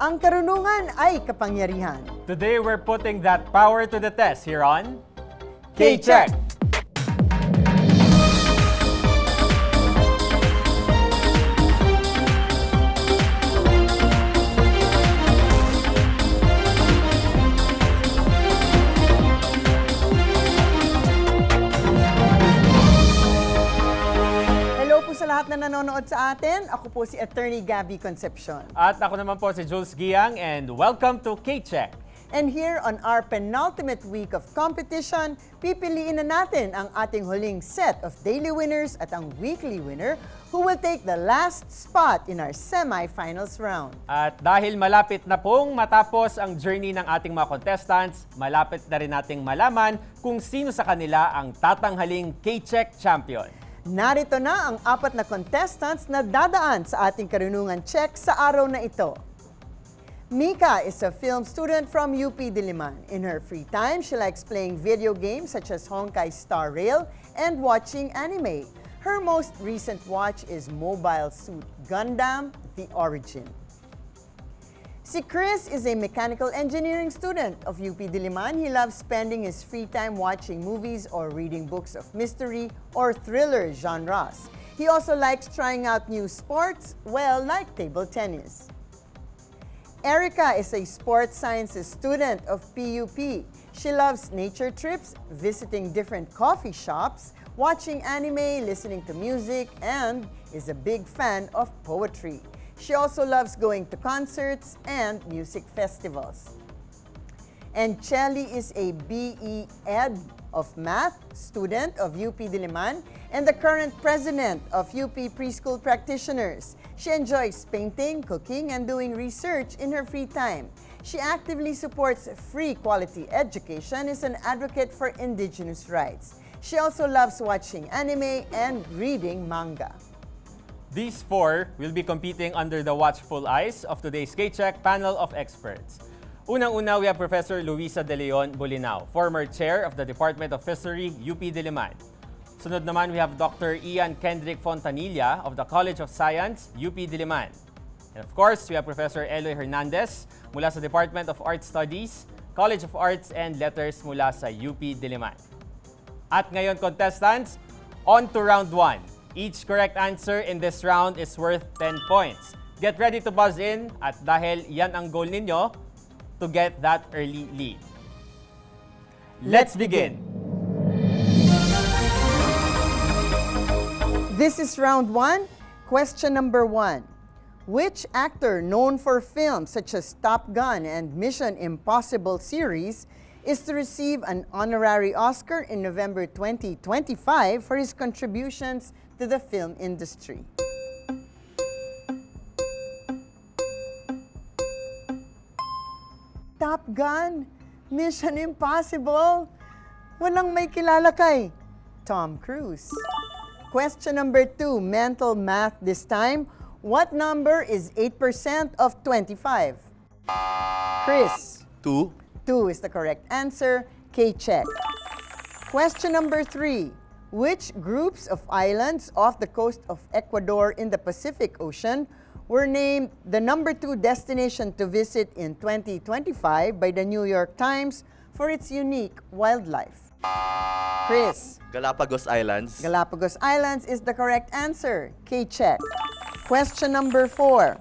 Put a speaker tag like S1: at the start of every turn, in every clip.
S1: Ang karunungan ay kapangyarihan.
S2: Today, we're putting that power to the test here on K-Check!
S1: Hello po sa lahat na nanonood sa atin. Ako po si Attorney Gabby Concepcion.
S2: At ako naman po si Jules Giang and welcome to K-Check!
S1: And here on our penultimate week of competition, pipiliin na natin ang ating huling set of daily winners at ang weekly winner who will take the last spot in our semi-finals round.
S2: At dahil malapit na pong matapos ang journey ng ating mga contestants, malapit na rin nating malaman kung sino sa kanila ang tatanghaling K-Check champion.
S1: Narito na ang apat na contestants na dadaan sa ating karunungan check sa araw na ito. Mika is a film student from UP Diliman. In her free time, she likes playing video games such as Honkai Star Rail and watching anime. Her most recent watch is Mobile Suit Gundam: The Origin. Si Chris is a mechanical engineering student of UP Diliman. He loves spending his free time watching movies or reading books of mystery or thriller genres. He also likes trying out new sports, like table tennis. Erica is a sports sciences student of PUP. She loves nature trips, visiting different coffee shops, watching anime, listening to music, and is a big fan of poetry. She also loves going to concerts and music festivals. And Chelly is a BE Ed of Math student of UP Diliman and the current president of UP Preschool Practitioners. She enjoys painting, cooking, and doing research in her free time. She actively supports free quality education and is an advocate for indigenous rights. She also loves watching anime and reading manga.
S2: These four will be competing under the watchful eyes of today's K-Check panel of experts. Unang-una, we have Professor Luisa De Leon Bolinao, former chair of the Department of History, UP Diliman. Sunod naman, we have Dr. Ian Kendrick Fontanilla of the College of Science, UP Diliman. And of course, we have Professor Eloy Hernandez mula sa Department of Art Studies, College of Arts and Letters mula sa UP Diliman. At ngayon, contestants, on to round 1. Each correct answer in this round is worth 10 points. Get ready to buzz in at dahil yan ang goal ninyo to get that early lead. Let's begin!
S1: This is round 1. Question number 1. Which actor known for films such as Top Gun and Mission Impossible series is to receive an honorary Oscar in November 2025 for his contributions to the film industry? Top Gun, Mission Impossible. Walang may kilala kay Tom Cruise. Question number 2, mental math this time. What number is 8% of 25? Chris.
S3: 2.
S1: 2 is the correct answer. K-check. Question number 3. Which groups of islands off the coast of Ecuador in the Pacific Ocean were named the number 2 destination to visit in 2025 by the New York Times for its unique wildlife? Chris.
S3: Galapagos Islands.
S1: Galapagos Islands is the correct answer. K-check. Question number 4.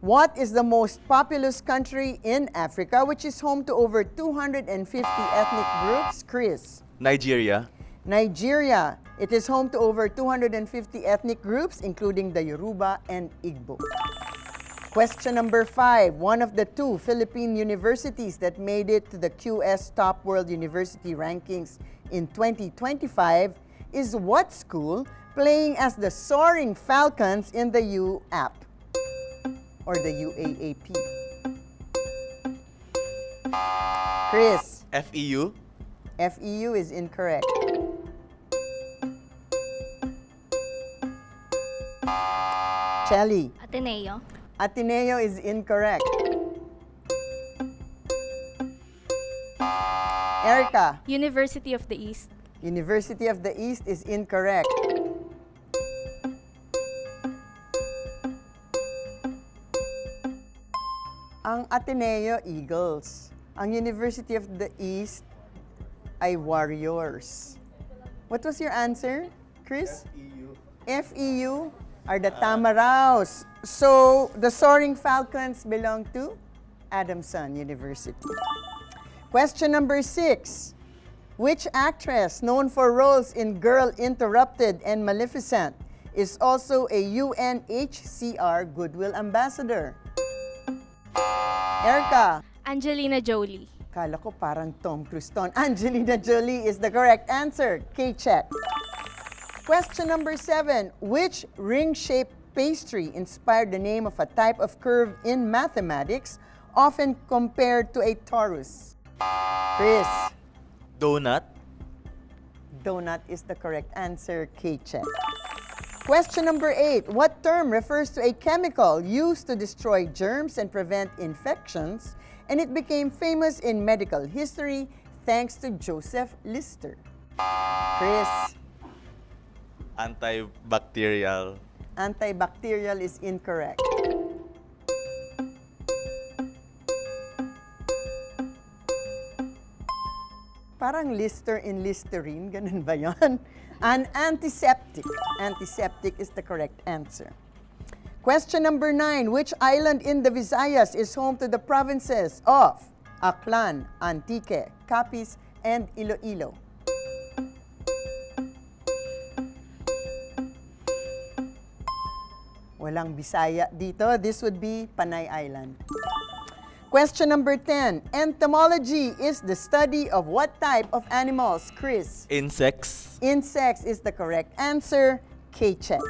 S1: What is the most populous country in Africa which is home to over 250 ethnic groups? Chris.
S3: Nigeria.
S1: Nigeria. It is home to over 250 ethnic groups including the Yoruba and Igbo. Question number 5. One of the 2 Philippine universities that made it to the QS Top World University Rankings in 2025 is what school playing as the Soaring Falcons in the UAP or the UAAP? Chris.
S3: FEU.
S1: FEU is incorrect. Chelly.
S4: Ateneo.
S1: Ateneo is incorrect. Erica.
S4: University of the East.
S1: University of the East is incorrect. Ang Ateneo, Eagles. Ang University of the East ay Warriors. What was your answer, Chris? FEU are the Tamaraws. So, the Soaring Falcons belong to Adamson University. Question number 6. Which actress known for roles in Girl Interrupted and Maleficent is also a UNHCR Goodwill Ambassador? Erica.
S4: Angelina Jolie.
S1: Kala ko parang Tom Cruise ton. Angelina Jolie is the correct answer. K-check. Question number 7. Which ring-shaped pastry inspired the name of a type of curve in mathematics, often compared to a torus? Chris.
S3: Donut.
S1: Donut is the correct answer. K-check. Question number 8. What term refers to a chemical used to destroy germs and prevent infections, and it became famous in medical history thanks to Joseph Lister? Chris.
S3: Antibacterial.
S1: Antibacterial is incorrect. Parang Lister in Listerine, ganun ba yan? An antiseptic. Antiseptic is the correct answer. Question number 9. Which island in the Visayas is home to the provinces of Aklan, Antique, Capiz, and Iloilo? Walang Bisaya dito. This would be Panay Island. Question number 10. Entomology is the study of what type of animals, Chris?
S3: Insects.
S1: Insects is the correct answer. K-check.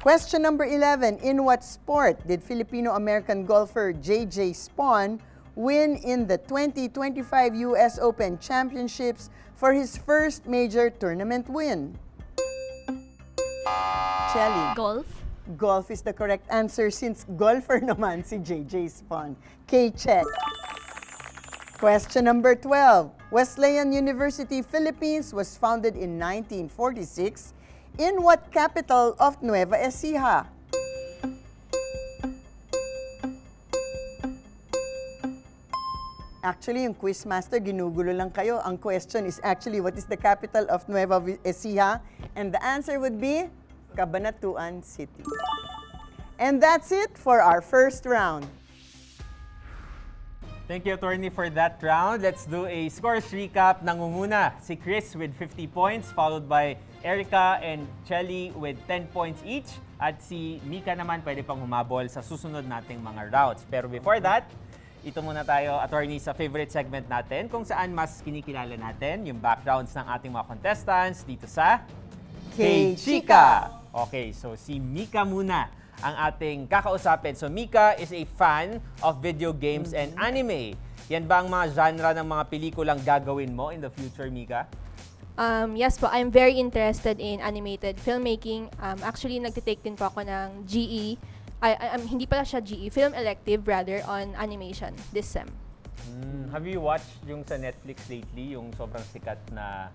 S1: Question number 11. In what sport did Filipino-American golfer J.J. Spawn win in the 2025 U.S. Open Championships for his first major tournament win? Shelly.
S4: Golf.
S1: Golf is the correct answer since golfer naman si J.J. Spawn. K-check. Question number 12. Wesleyan University, Philippines was founded in 1946. In what capital of Nueva Ecija? Actually, yung quizmaster, ginugulo lang kayo. Ang question is actually, what is the capital of Nueva Ecija? And the answer would be Cabanatuan City. And that's it for our first round.
S2: Thank you, Attorney, for that round. Let's do a scores recap. Nangunguna si Chris with 50 points, followed by Erica and Chelly with 10 points each. At si Mika naman pwede pang humabol sa susunod nating mga rounds. Pero before that, ito muna tayo, Attorney, sa favorite segment natin, kung saan mas kinikilala natin yung backgrounds ng ating mga contestants dito sa K-Chika! Okay, so si Mika muna ang ating kakausapin. So Mika is a fan of video games and anime. Yan ba ang mga genre ng mga pelikulang gagawin mo in the future, Mika?
S4: Yes po, I'm very interested in animated filmmaking. Actually, nagtitake din po ako ng GE. Hindi pala siya GE, film elective rather, on animation this sem.
S2: Have you watched yung sa Netflix lately, yung sobrang sikat na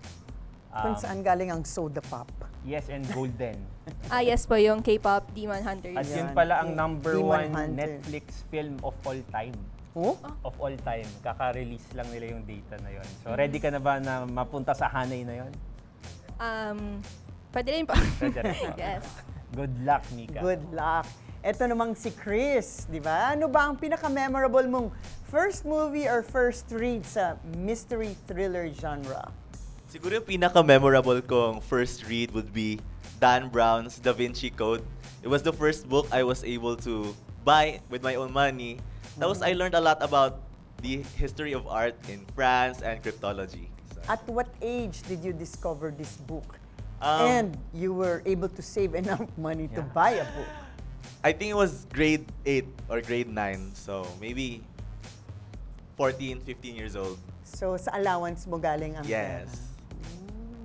S1: Kung saan galing ang soda pop.
S2: Yes and Golden?
S4: Yes po, yung K-pop Demon Hunters.
S2: At yun
S1: Yan,
S2: pala ang number
S1: Demon
S2: 1
S1: Hunter.
S2: Netflix film of all time.
S1: Oh?
S2: Of all time. Kaka-release lang nila yung data na yun. So ready ka na ba na mapunta sa hanay na yun?
S4: Pwede rin po.
S2: Pwede rin po.
S4: Yes.
S2: Good luck, Mika.
S1: Good luck. Ito namang si Chris, di ba? Ano ba ang pinaka-memorable mong first movie or first read sa mystery thriller genre?
S3: Siguro yung pinaka-memorable kong first read would be Dan Brown's Da Vinci Code. It was the first book I was able to buy with my own money. Tapos I learned a lot about the history of art in France and cryptology. So,
S1: At what age did you discover this book?
S3: Um,
S1: And you were able to save enough money to
S2: Yeah.
S1: buy a book.
S3: I think it was grade 8 or grade 9. So maybe 14, 15 years old.
S1: So sa allowance mo galing ang pera.
S3: Yes.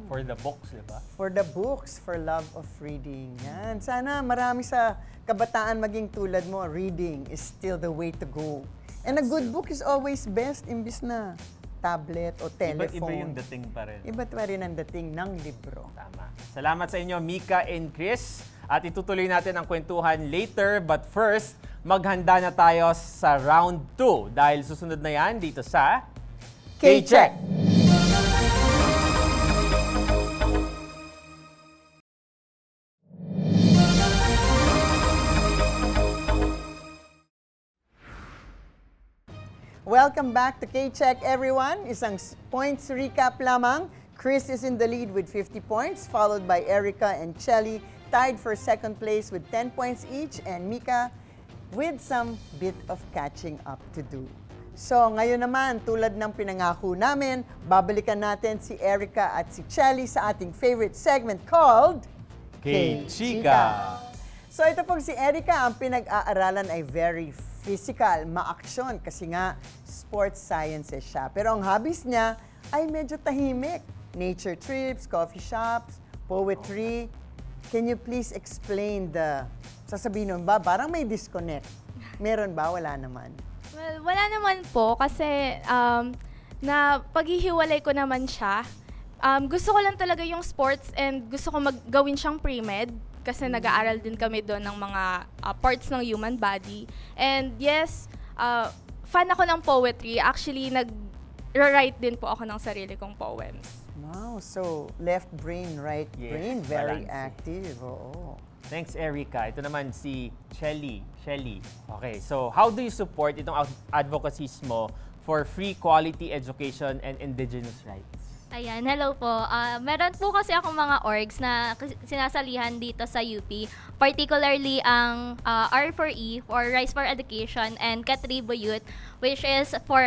S2: For the books, di ba?
S1: For the books, for love of reading. Yan. Sana marami sa kabataan maging tulad mo. Reading is still the way to go. And a good book is always best imbis na tablet o telephone.
S2: Iba yung dating pa rin.
S1: Iba't pa rin ang dating ng libro.
S2: Tama. Salamat sa inyo, Mika and Chris. At itutuloy natin ang kwentuhan later. But first, maghanda na tayo sa round 2 dahil susunod na yan dito sa
S1: K-Check. Welcome back to K-Check, everyone. Isang points recap lamang. Chris is in the lead with 50 points, followed by Erica and Chelly, tied for second place with 10 points each, and Mika with some bit of catching up to do. So, ngayon naman, tulad ng pinangako namin, babalikan natin si Erica at si Chelly sa ating favorite segment called
S2: K-Chika.
S1: So, ito pong si Erica, ang pinag-aaralan ay very physical, ma-action, kasi nga sports sciences siya. Pero ang hobbies niya ay medyo tahimik. Nature trips, coffee shops, poetry. Can you please explain sasabihin nun ba, parang may disconnect. Meron ba? Wala naman.
S5: Well, wala naman po kasi na paghihiwalay ko naman siya. Gusto ko lang talaga yung sports and gusto ko gawin siyang pre-med kasi nag-aaral din kami doon ng mga parts ng human body. And yes, fan ako ng poetry. Actually, nag-write din po ako ng sarili kong poems.
S1: Wow, so left brain, right
S2: Yes,
S1: brain, very
S2: balance.
S1: active. Oo.
S2: Thanks, Erica. Ito naman si Chelly. Okay, so how do you support itong advocacies mo for free quality education and indigenous rights?
S6: Ayan, hello po. Meron po kasi akong mga orgs na sinasalihan dito sa UP, particularly ang R4E, or Rise for Education, and Katribo which is for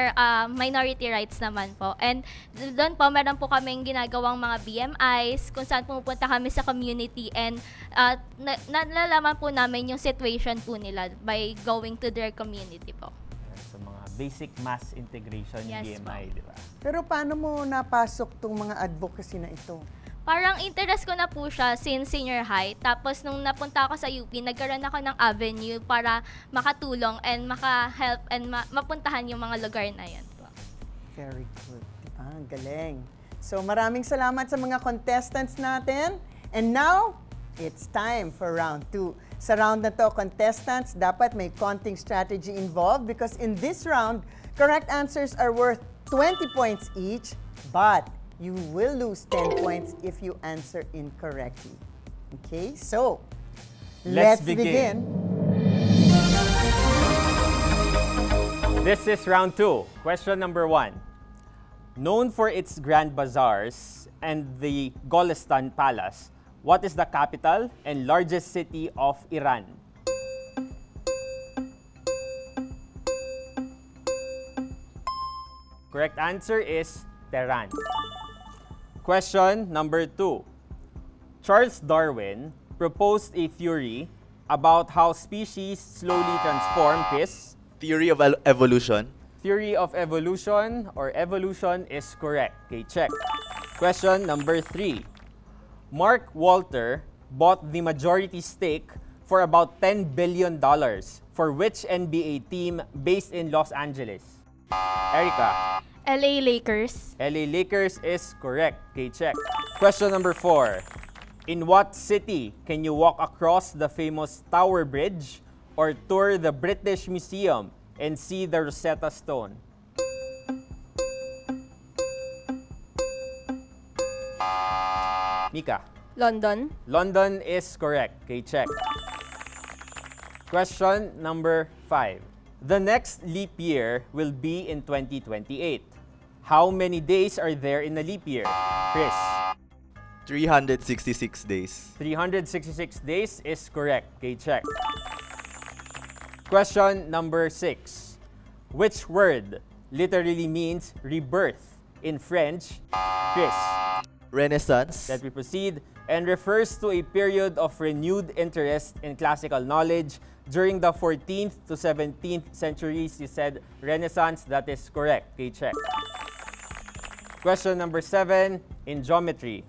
S6: minority rights naman po. And doon po, meron po kaming ginagawang mga BMIs, kung saan pumupunta kami sa community and nalalaman po namin yung situation po nila by going to their community po.
S2: So mga basic mass integration
S6: Yes,
S2: BMI, di ba?
S1: Pero paano mo napasok tong mga advocacy na ito?
S6: Parang interest ko na po siya since senior high. Tapos nung napunta ako sa UP, nagkaroon ako ng avenue para makatulong and maka-help and mapuntahan yung mga lugar na yun po.
S1: Very good. Diba? Ang galing. So maraming salamat sa mga contestants natin. And now, it's time for round 2. Sa round na to, contestants, dapat may konting strategy involved because in this round, correct answers are worth 20 points each, but you will lose 10 points if you answer incorrectly. Okay, so let's begin.
S2: This is round 2. Question number 1. Known for its grand bazaars and the Golestan Palace, what is the capital and largest city of Iran? Correct answer is Tehran. Question number 2. Charles Darwin proposed a theory about how species slowly transform his
S3: Theory of evolution.
S2: theory of evolution or evolution is correct. Okay, check. Question number 3. Mark Walter bought the majority stake for about $10 billion for which NBA team based in Los Angeles? Erica.
S5: LA Lakers.
S2: LA Lakers is correct. Okay, check. Question number 4. In what city can you walk across the famous Tower Bridge or tour the British Museum and see the Rosetta Stone? Mika.
S4: London.
S2: London is correct. Okay, check. Question number 5. The next leap year will be in 2028. How many days are there in a leap year? Chris.
S3: 366 days.
S2: 366 days is correct. Okay, check. Question number 6. Which word literally means rebirth in French? Chris.
S3: Renaissance.
S2: Let me proceed. And refers to a period of renewed interest in classical knowledge during the 14th to 17th centuries. You said Renaissance. That is correct. Okay, check. Question number 7 in geometry.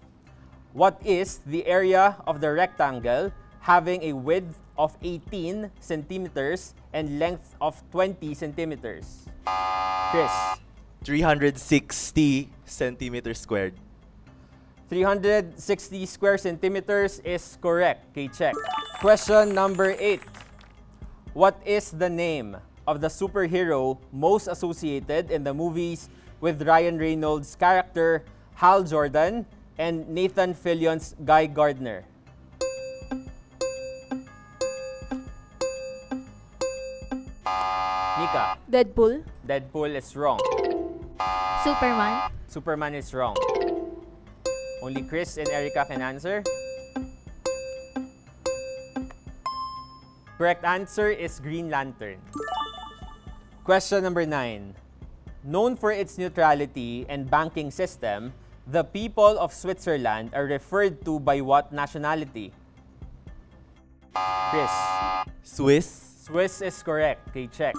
S2: What is the area of the rectangle having a width of 18 centimeters and length of 20 centimeters? Chris.
S3: 360 centimeters squared.
S2: 360 square centimeters is correct. Okay, check. Question number 8. What is the name of the superhero most associated in the movies with Ryan Reynolds' character Hal Jordan and Nathan Fillion's Guy Gardner? Mika,
S4: Deadpool.
S2: Deadpool is wrong.
S6: Superman.
S2: Superman is wrong. Only Chris and Erica can answer. Correct answer is Green Lantern. Question number 9. Known for its neutrality and banking system, the people of Switzerland are referred to by what nationality? Chris.
S3: Swiss.
S2: Swiss is correct. Okay, check.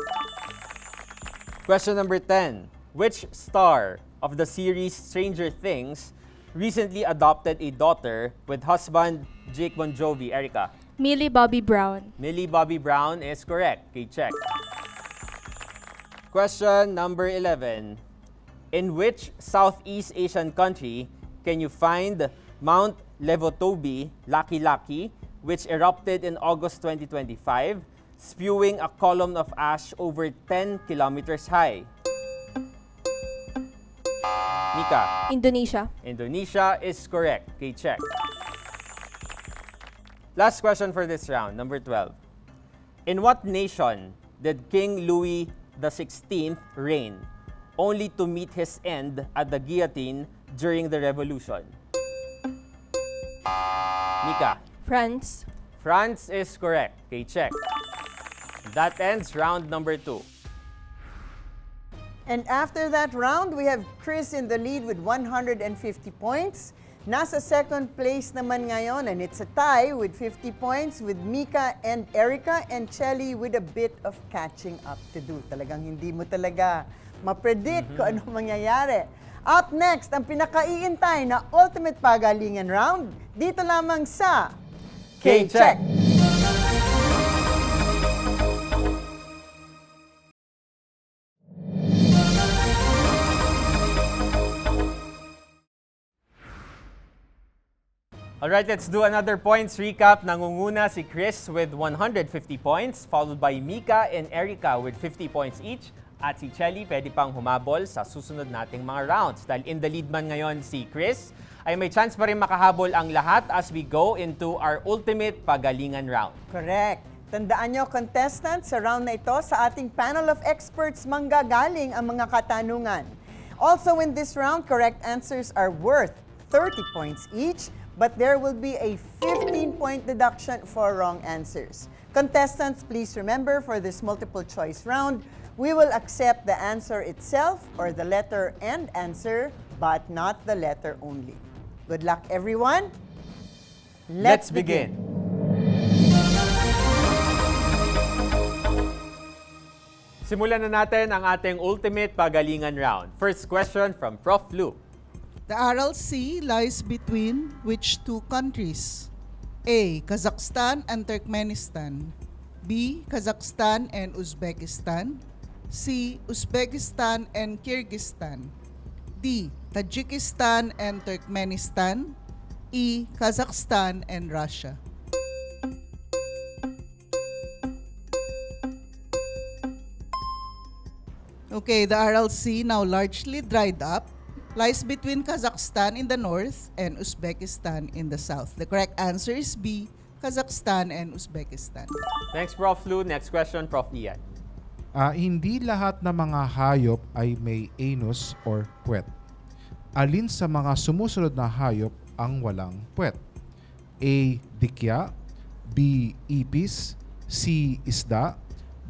S2: Question number 10. Which star of the series Stranger Things recently adopted a daughter with husband Jake Bon Jovi? Erica.
S5: Millie Bobby Brown.
S2: Millie Bobby Brown is correct. Okay, check. Question number 11. In which Southeast Asian country can you find Mount Levotobi, Laki Laki, which erupted in August 2025, spewing a column of ash over 10 kilometers high? Mika.
S4: Indonesia.
S2: Indonesia is correct. Okay, check. Last question for this round, number 12. In what nation did King Louis XVI reign, only to meet his end at the guillotine during the revolution? Mika.
S4: France.
S2: France is correct. Okay, check. That ends round number 2.
S1: And after that round, we have Chris in the lead with 150 points. Nasa second place naman ngayon, and it's a tie with 50 points with Mika and Erica, and Chelly with a bit of catching up to do. Talagang hindi mo talaga ma-predict kung ano mangyayari. Up next, ang pinakaiintay na Ultimate Pagalingan Round, dito lamang sa
S2: K-Check. Alright, let's do another points recap. Nangunguna si Chris with 150 points, followed by Mika and Erica with 50 points each. At si Chelly pwede pang humabol sa susunod nating mga rounds. Dahil in the lead man ngayon si Chris, ay may chance pa rin makahabol ang lahat as we go into our ultimate pagalingan round.
S1: Correct. Tandaan nyo, contestants, sa round na ito, sa ating panel of experts, manggagaling ang mga katanungan. Also in this round, correct answers are worth 30 points each, but there will be a 15-point deduction for wrong answers. Contestants, please remember, for this multiple choice round, we will accept the answer itself or the letter and answer, but not the letter only. Good luck, everyone.
S2: Let's begin. Simulan na natin ang ating ultimate pagalingan round. First question from Prof. Lu.
S7: The Aral Sea lies between which two countries? A. Kazakhstan and Turkmenistan. B. Kazakhstan and Uzbekistan. C. Uzbekistan and Kyrgyzstan. D. Tajikistan and Turkmenistan. E. Kazakhstan and Russia. Okay, the Aral Sea, now largely dried up, lies between Kazakhstan in the north and Uzbekistan in the south. The correct answer is B, Kazakhstan and Uzbekistan.
S2: Thanks, Prof. Lu. Next question, Prof. Ian.
S8: Hindi lahat ng mga hayop ay may anus or puwet. Alin sa mga sumusunod na hayop ang walang puwet? A. Dikya. B. Ipis. C. Isda.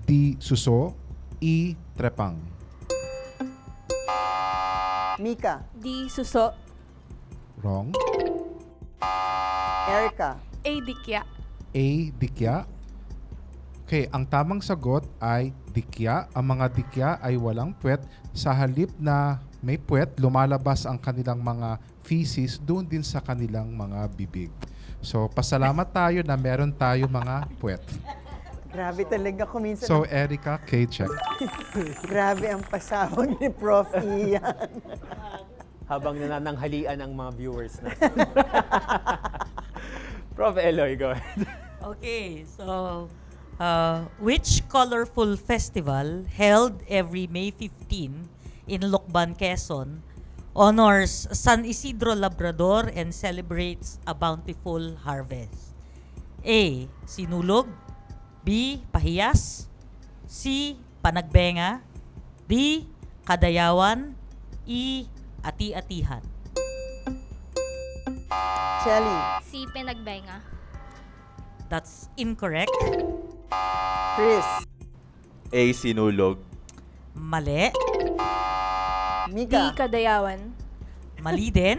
S8: D. Suso. E. Trepang.
S1: Mika,
S4: D. Suso.
S8: Wrong.
S1: Erica,
S5: A. Dikya.
S8: A. Dikya. Okay, ang tamang sagot ay dikya. Ang mga dikya ay walang puwet. Sa halip na may puwet, lumalabas ang kanilang mga feces doon din sa kanilang mga bibig. So, pasalamat tayo na meron tayo mga puwet.
S1: grabe talaga kung minsan.
S8: So, Erica, K-check.
S1: Grabe ang pasawag ni Prof. Ian.
S2: Habang nanananghalian ang mga viewers natin. Prof. Eloy, go ahead.
S9: Okay, so Which colorful festival held every May 15 in Lucban, Quezon honors San Isidro Labrador and celebrates a bountiful harvest? A. Sinulog. B. Pahiyas. C. Panagbenga. D. Kadayawan. E. Ati-atihan.
S1: Shelly.
S6: Si Pinagbenga.
S9: That's incorrect.
S1: Chris.
S3: A. Sinulog.
S9: Mali.
S4: B.
S1: Mika.
S4: Kadayawan.
S9: Mali din.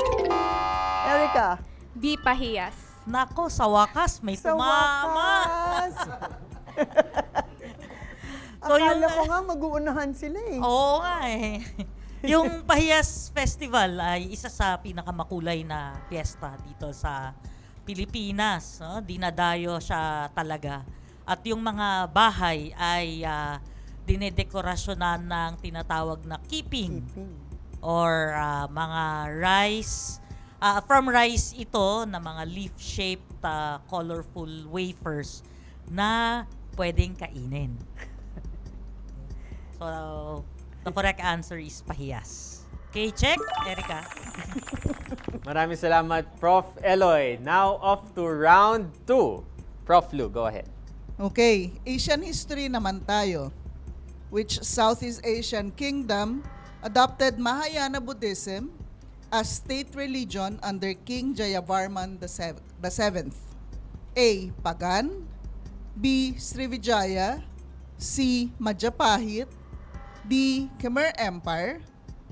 S1: Erica.
S5: B. Pahiyas.
S9: Nako, sa wakas may
S1: Sa
S9: tumama.
S1: wakas.
S9: So,
S1: Akala
S9: yung-
S1: ko nga mag-uunahan sila eh.
S9: Oo nga eh. Yung Pahiyas Festival ay isa sa pinakamakulay na piyesta dito sa Pilipinas. No? Dinadayo siya talaga. At yung mga bahay ay dinedekorasyonan ng tinatawag na keeping or mga rice. From rice ito na mga leaf-shaped colorful wafers na pwedeng kainin. So, the correct answer is Pahiyas. Okay, check. Erica.
S2: Maraming salamat, Prof. Eloy. Now, off to round 2. Prof. Lou, go ahead.
S7: Okay, Asian history naman tayo. Which Southeast Asian kingdom adopted Mahayana Buddhism as state religion under King Jayavarman the Seventh? A. Pagan. B. Srivijaya. C. Majapahit. D. Khmer Empire.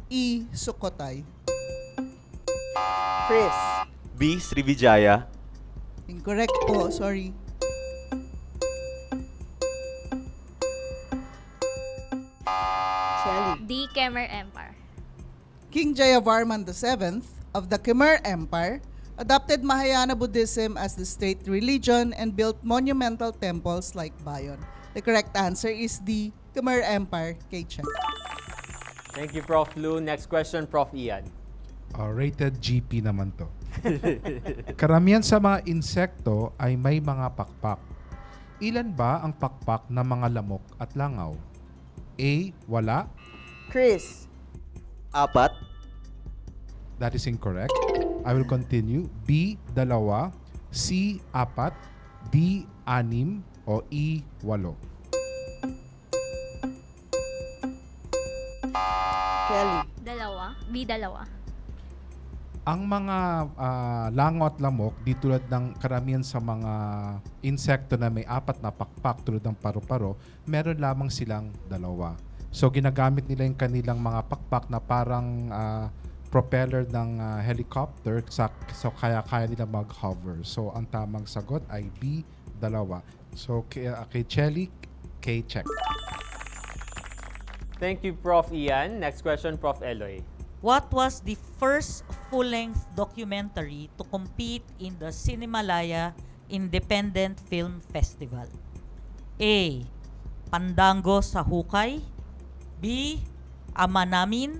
S7: E. Sukhothai.
S1: Chris.
S3: B. Srivijaya.
S7: Incorrect po, sorry.
S1: Shelly.
S6: D. Khmer Empire.
S7: King Jayavarman VII of the Khmer Empire adopted Mahayana Buddhism as the state religion and built monumental temples like Bayon. The correct answer is D. Khmer Empire. K-check.
S2: Thank you, Prof. Lou. Next question, Prof. Ian.
S8: Rated GP naman to. Karamihan sa mga insekto ay may mga pakpak. Ilan ba ang pakpak ng mga lamok at langaw? A. Wala.
S1: Chris.
S3: 4.
S8: That is incorrect. I will continue. B. 2. C. 4. D. 6. O E. 8.
S1: Shelly.
S6: Dalawa. B. Dalawa.
S8: Ang mga langaw at lamok, di tulad ng karamihan sa mga insekto na may 4 na pakpak tulad ng paru-paro, meron lamang silang 2. So ginagamit nila yung kanilang mga pakpak na parang propeller ng helicopter, so kaya nila mag-hover. So ang tamang sagot ay B, 2. So kay Chelly, K-check.
S2: Thank you, Prof. Ian. Next question, Prof. Eloy.
S9: What was the first full-length documentary to compete in the Cinemalaya Independent Film Festival? A. Pandango sa Hukay. B. Ama Namin.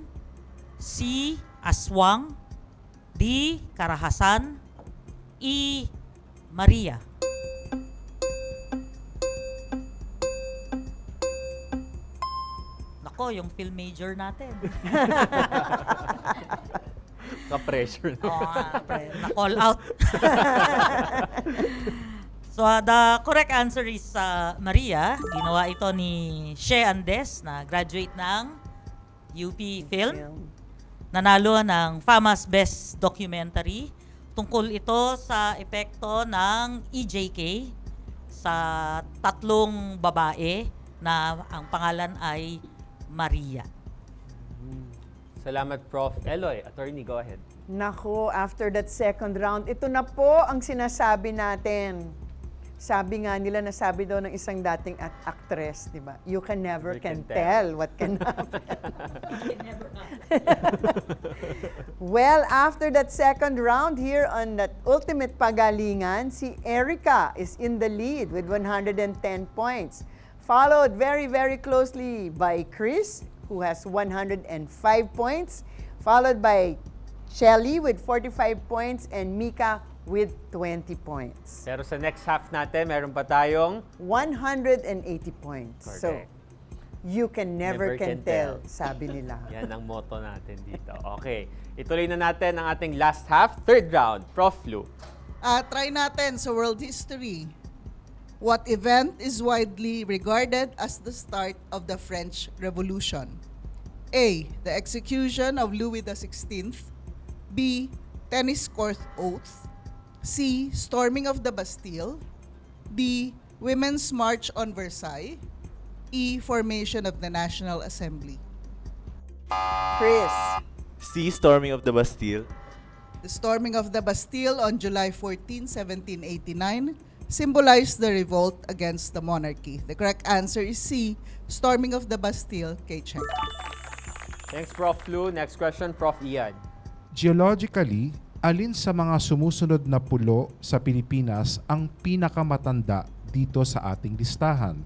S9: C. Aswang. D. Karahasan. E. Maria. Nako, yung film major natin.
S2: Ka-pressure na.
S9: Oo nga, na-call out. So, the correct answer is Maria. Ginawa ito ni She Andes na graduate ng UP Film. Nanalo ng FAMAS Best Documentary. Tungkol ito sa epekto ng EJK sa 3 babae na ang pangalan ay Maria.
S2: Salamat, Prof. Eloy. Attorney, go ahead.
S1: Nako, after that second round, ito na po ang sinasabi natin. Sabi nga nila, nasabi daw ng isang dating actress, di ba? You can never can tell what can happen. Well, after that second round here on that ultimate pagalingan, si Erica is in the lead with 110 points. Followed very, very closely by Chris, who has 105 points. Followed by Shelly with 45 points and Mika with 20 points.
S2: Pero sa next half natin, meron pa tayong
S1: 180 points. So,
S2: Correct.
S1: you can never can tell, sabi nila.
S2: yan ang motto natin dito. Okay, ituloy na natin ang ating last half, third round. Prof. Lou.
S7: Try natin sa world history. What event is widely regarded as the start of the French Revolution? A. The execution of Louis XVI. B. Tennis court oath. C. Storming of the Bastille. D. Women's March on Versailles. E. Formation of the National Assembly.
S1: Chris,
S3: C. Storming of the Bastille.
S7: The storming of the Bastille on July 14, 1789 symbolized the revolt against the monarchy. The correct answer is C. Storming of the Bastille, K-check.
S2: Thanks, Prof. Lou. Next question, Prof. Ian.
S8: Geologically, alin sa mga sumusunod na pulo sa Pilipinas ang pinakamatanda dito sa ating listahan?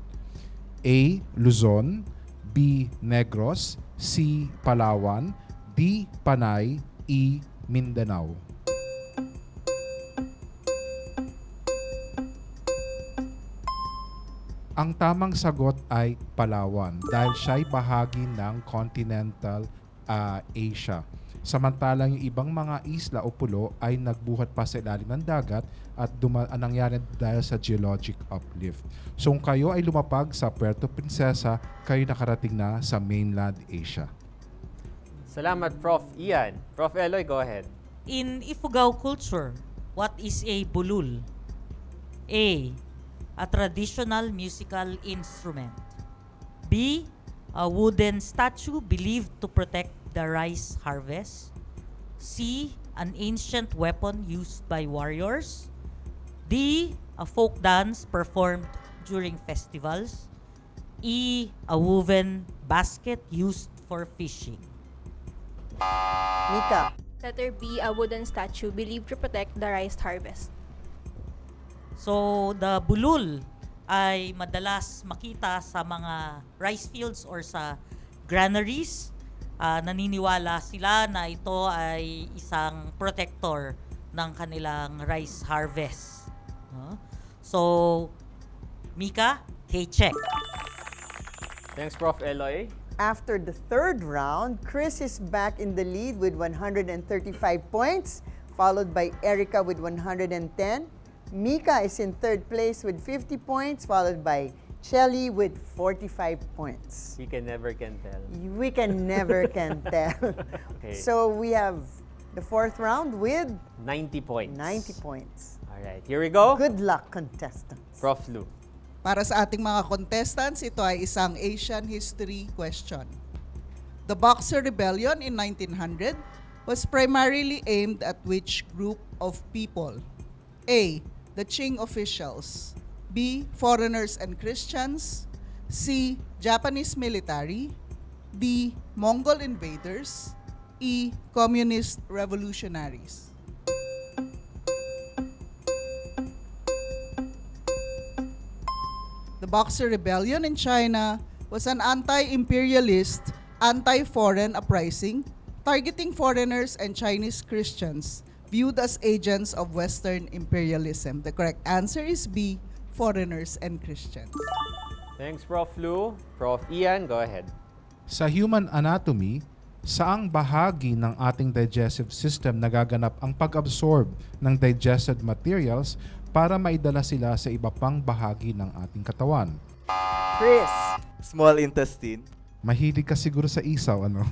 S8: A. Luzon, B. Negros, C. Palawan, D. Panay, E. Mindanao. Ang tamang sagot ay Palawan dahil siya ay bahagi ng continental Asia. Samantalang yung ibang mga isla o pulo ay nagbuhat pa sa ilalim ng dagat at nangyari dahil sa geologic uplift. So kung kayo ay lumapag sa Puerto Princesa, kayo nakarating na sa mainland Asia.
S2: Salamat, Prof. Ian. Prof. Eloy, go ahead.
S9: In Ifugao culture, what is a bulul? A. A traditional musical instrument. B. A wooden statue believed to protect the rice harvest. C. An ancient weapon used by warriors. D. A folk dance performed during festivals. E. A woven basket used for fishing.
S1: Mika,
S4: Letter B, a wooden statue believed to protect the rice harvest.
S9: So, the bulul ay madalas makita sa mga rice fields or sa granaries. Naniniwala sila na ito ay isang protector ng kanilang rice harvest. So, Mika, K-check.
S2: Thanks, Prof. Eloy.
S1: after the third round, Chris is back in the lead with 135 points, followed by Erica with 110. Mika is in third place with 50 points, followed by Shelly with 45 points.
S2: We can never can tell.
S1: We can never can tell.
S2: Okay.
S1: So we have the fourth round with
S2: 90 points.
S1: 90 points.
S2: All right, here we go.
S1: Good luck, contestants.
S2: Prof. Lou.
S7: Para sa ating mga contestants, ito ay isang Asian history question. The Boxer Rebellion in 1900 was primarily aimed at which group of people? A. The Qing officials. B. Foreigners and Christians. C. Japanese military. D. Mongol invaders. E. Communist revolutionaries. The Boxer Rebellion in China was an anti-imperialist, anti-foreign uprising targeting foreigners and Chinese Christians viewed as agents of Western imperialism. The correct answer is B, foreigners and Christians.
S2: Thanks, Prof. Lou. Prof. Ian, go ahead.
S8: Sa human anatomy, saang bahagi ng ating digestive system nagaganap ang pag-absorb ng digested materials para maidala sila sa iba pang bahagi ng ating katawan?
S1: Chris.
S3: Small intestine.
S8: Mahilig ka siguro sa isaw, ano?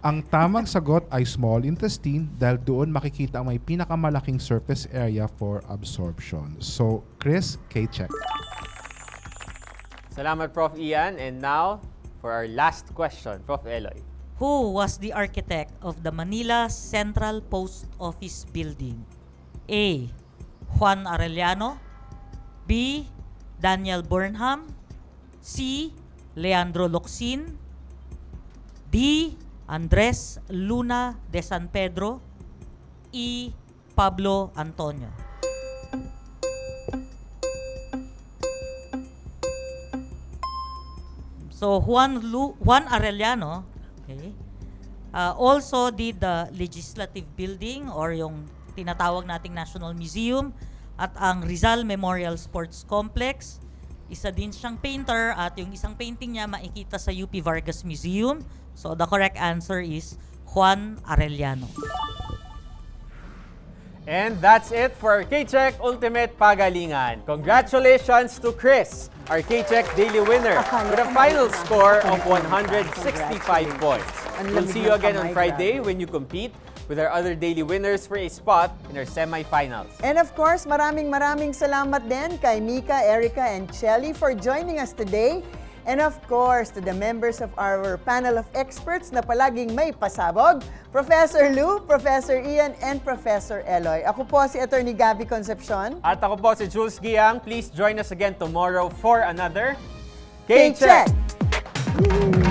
S8: Ang tamang sagot ay small intestine dahil doon makikita ang may pinakamalaking surface area for absorption. So, Chris, K-check.
S2: Salamat, Prof. Ian. And now, for our last question, Prof. Eloy.
S9: Who was the architect of the Manila Central Post Office building? A. Juan Arellano. B. Daniel Burnham. C. Leandro Locsin. D. Andres Luna de San Pedro. E. Pablo Antonio. So Juan Arellano, okay, also did the legislative building or yung tinatawag nating National Museum at ang Rizal Memorial Sports Complex. Isa din siyang painter at yung isang painting niya makikita sa UP Vargas Museum. So the correct answer is Juan Arellano.
S2: And that's it for our K-Check Ultimate Pagalingan. Congratulations to Chris, our K-Check Daily winner, with a final score of 165 points. We'll see you again on Friday when you compete with our other daily winners for a spot in our semifinals.
S1: And of course, maraming salamat din kay Mika, Erica, and Shelly for joining us today. And of course, to the members of our panel of experts na palaging may pasabog, Professor Lou, Professor Ian, and Professor Eloy. Ako po si Attorney Gabby Concepcion.
S2: At ako po si Jules Giang. Please join us again tomorrow for another
S1: K-Check!
S2: K-Check!